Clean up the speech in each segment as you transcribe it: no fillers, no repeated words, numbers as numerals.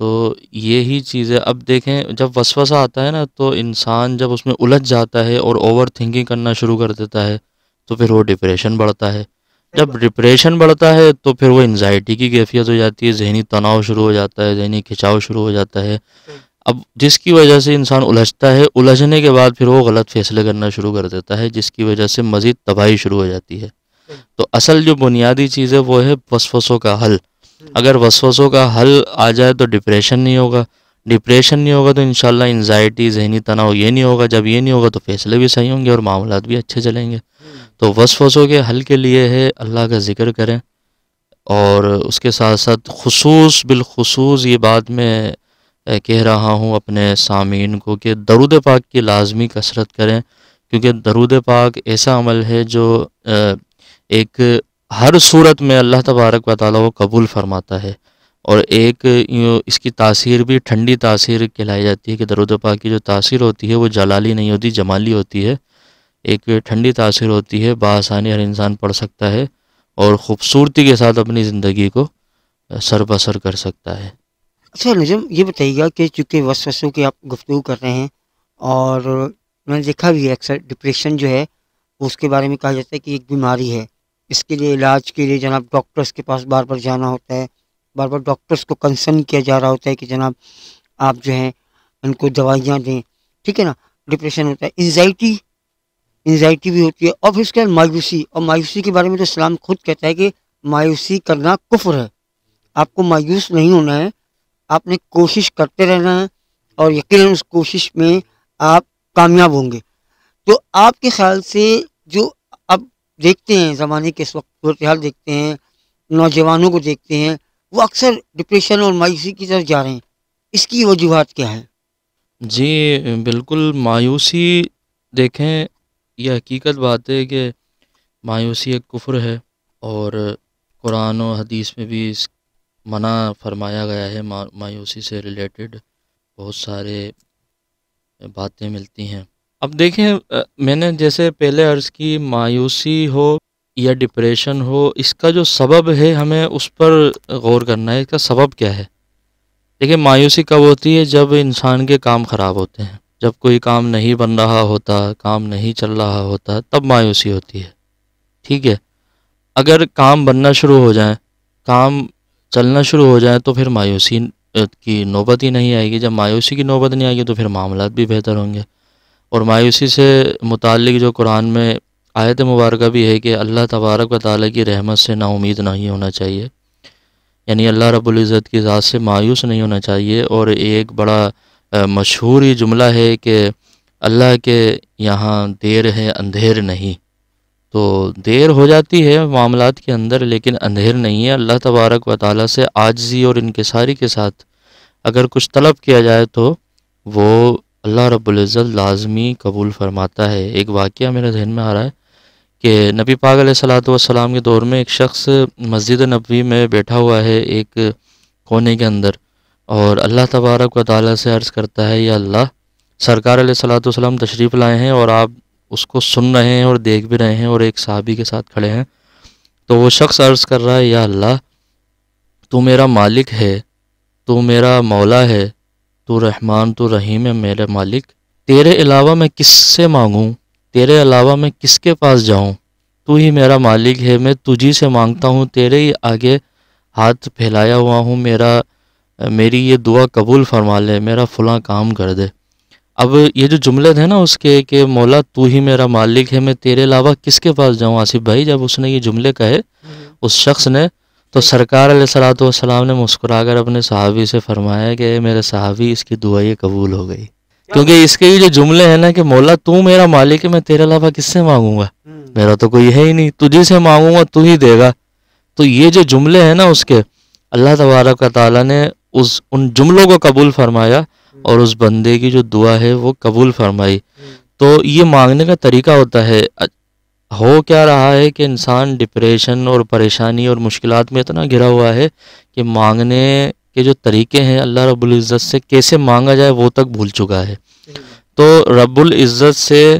تو یہی چیز ہے. اب دیکھیں جب وسوسہ آتا ہے نا تو انسان جب اس میں الجھ جاتا ہے اور اوور تھنکنگ کرنا شروع کر دیتا ہے تو پھر وہ ڈپریشن بڑھتا ہے. جب ڈپریشن بڑھتا ہے تو پھر وہ انزائٹی کی کیفیت ہو جاتی ہے، ذہنی تناؤ شروع ہو جاتا ہے، ذہنی کھنچاؤ شروع ہو جاتا ہے. اب جس کی وجہ سے انسان الجھتا ہے، الجھنے کے بعد پھر وہ غلط فیصلے کرنا شروع کر دیتا ہے، جس کی وجہ سے مزید تباہی شروع ہو جاتی ہے. تو اصل جو بنیادی چیز ہے وہ ہے وسوسوں کا حل. اگر وسوسوں کا حل آ جائے تو ڈپریشن نہیں ہوگا، ڈپریشن نہیں ہوگا تو انشاءاللہ انزائٹی، ذہنی تناؤ یہ نہیں ہوگا. جب یہ نہیں ہوگا تو فیصلے بھی صحیح ہوں گے اور معاملات بھی اچھے چلیں گے. تو وسوسوں کے حل کے لیے ہے اللہ کا ذکر کریں، اور اس کے ساتھ ساتھ بالخصوص یہ بات میں کہہ رہا ہوں اپنے سامعین کو کہ درود پاک کی لازمی کثرت کریں، کیونکہ درود پاک ایسا عمل ہے جو ایک ہر صورت میں اللہ تبارک و تعالیٰ وہ قبول فرماتا ہے. اور ایک اس کی تاثیر بھی ٹھنڈی تاثیر کہلائی جاتی ہے کہ درود پاک کی جو تاثیر ہوتی ہے وہ جلالی نہیں ہوتی، جمالی ہوتی ہے. ایک ٹھنڈی تاثیر ہوتی ہے، بآسانی ہر انسان پڑھ سکتا ہے اور خوبصورتی کے ساتھ اپنی زندگی کو سر بسر کر سکتا ہے. اچھا نجم، یہ بتائیے گا کہ چونکہ وسوسوں کی آپ گفتگو کر رہے ہیں، اور میں نے دیکھا بھی ہے اکثر ڈپریشن جو ہے اس کے بارے میں کہا جاتا ہے کہ ایک بیماری ہے، اس کے لیے علاج کے لیے جناب ڈاکٹرس کے پاس بار بار جانا ہوتا ہے، بار بار ڈاکٹرس کو کنسرن کیا جا رہا ہوتا ہے کہ جناب آپ جو ہیں ان کو دوائیاں دیں، ٹھیک ہے نا. ڈپریشن ہوتا ہے، انزائٹی بھی ہوتی ہے، اور پھر اس کے بعد مایوسی. اور مایوسی کے بارے میں تو اسلام خود کہتا ہے کہ مایوسی کرنا کفر ہے. آپ کو مایوس نہیں ہونا ہے، آپ نے کوشش کرتے رہنا ہے، اور یقیناً اس کوشش میں آپ کامیاب ہوں گے. تو آپ کے خیال سے جو اب دیکھتے ہیں زمانے کے اس وقت صورتحال دیکھتے ہیں، نوجوانوں کو دیکھتے ہیں، وہ اکثر ڈپریشن اور مایوسی کی طرف جا رہے ہیں، اس کی وجوہات کیا ہیں؟ جی بالکل. مایوسی دیکھیں، یہ حقیقت بات ہے کہ مایوسی ایک کفر ہے، اور قرآن و حدیث میں بھی منع فرمایا گیا ہے. مایوسی سے ریلیٹڈ بہت سارے باتیں ملتی ہیں. اب دیکھیں میں نے جیسے پہلے عرض کی، مایوسی ہو یا ڈپریشن ہو، اس کا جو سبب ہے ہمیں اس پر غور کرنا ہے. اس کا سبب کیا ہے؟ دیکھیں مایوسی کب ہوتی ہے؟ جب انسان کے کام خراب ہوتے ہیں، جب کوئی کام نہیں بن رہا ہوتا، کام نہیں چل رہا ہوتا، تب مایوسی ہوتی ہے. ٹھیک ہے، اگر کام بننا شروع ہو جائیں، کام چلنا شروع ہو جائیں تو پھر مایوسی کی نوبت ہی نہیں آئے گی. جب مایوسی کی نوبت نہیں آئے گی تو پھر معاملات بھی بہتر ہوں گے. اور مایوسی سے متعلق جو قرآن میں آیت مبارکہ بھی ہے کہ اللہ تبارک و تعالیٰ کی رحمت سے نا امید نہیں ہونا چاہیے، یعنی اللہ رب العزت کی ذات سے مایوس نہیں ہونا چاہیے. اور ایک بڑا مشہور یہ جملہ ہے کہ اللہ کے یہاں دیر ہے اندھیر نہیں. تو دیر ہو جاتی ہے معاملات کے اندر لیکن اندھیر نہیں ہے. اللہ تبارک و تعالیٰ سے عاجزی اور انکساری کے ساتھ اگر کچھ طلب کیا جائے تو وہ اللہ رب العزت لازمی قبول فرماتا ہے. ایک واقعہ میرے ذہن میں آ رہا ہے کہ نبی پاک علیہ الصلوۃ والسلام کے دور میں ایک شخص مسجد نبوی میں بیٹھا ہوا ہے ایک کونے کے اندر، اور اللہ تبارک و تعالیٰ سے عرض کرتا ہے، یا اللہ، سرکار علیہ الصلوۃ والسلام تشریف لائے ہیں اور آپ اس کو سن رہے ہیں اور دیکھ بھی رہے ہیں اور ایک صحابی کے ساتھ کھڑے ہیں. تو وہ شخص عرض کر رہا ہے، یا اللہ، تو میرا مالک ہے، تو میرا مولا ہے، تو رحمان تو رحیم ہے میرے مالک. تیرے علاوہ میں کس سے مانگوں؟ تیرے علاوہ میں کس کے پاس جاؤں؟ تو ہی میرا مالک ہے، میں تجھی سے مانگتا ہوں، تیرے ہی آگے ہاتھ پھیلایا ہوا ہوں، میری یہ دعا قبول فرما لے، میرا فلاں کام کر دے. اب یہ جو جملے تھے نا اس کے کہ مولا تو ہی میرا مالک ہے، میں تیرے علاوہ کس کے پاس جاؤں، آصف بھائی، جب اس نے یہ جملے کہے اس شخص نے، تو سرکار علیہ الصلوۃ والسلام نے مسکرا کر اپنے صحابی سے فرمایا کہ اے میرے صحابی، اس کی دعا یہ قبول ہو گئی. کیونکہ اس کے یہ جو جملے ہیں نا کہ مولا تو میرا مالک ہے، میں تیرے علاوہ کس سے مانگوں گا، میرا تو کوئی ہے ہی نہیں، تجھی سے مانگوں گا تو ہی دے گا. تو یہ جو جملے ہیں نا اس کے، اللہ تبارک و تعالیٰ نے ان جملوں کو قبول فرمایا اور اس بندے کی جو دعا ہے وہ قبول فرمائی. تو یہ مانگنے کا طریقہ ہوتا ہے. ہو کیا رہا ہے کہ انسان ڈپریشن اور پریشانی اور مشکلات میں اتنا گھرا ہوا ہے کہ مانگنے کے جو طریقے ہیں اللہ رب العزت سے کیسے مانگا جائے وہ تک بھول چکا ہے. تو رب العزت سے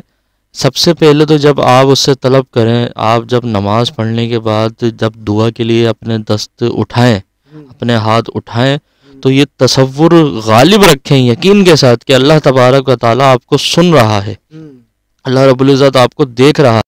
سب سے پہلے تو جب آپ اس سے طلب کریں، آپ جب نماز پڑھنے کے بعد جب دعا کے لیے اپنے دست اٹھائیں، اپنے ہاتھ اٹھائیں، تو یہ تصور غالب رکھیں یقین کے ساتھ کہ اللہ تبارک و تعالیٰ آپ کو سن رہا ہے، اللہ رب العزت آپ کو دیکھ رہا ہے.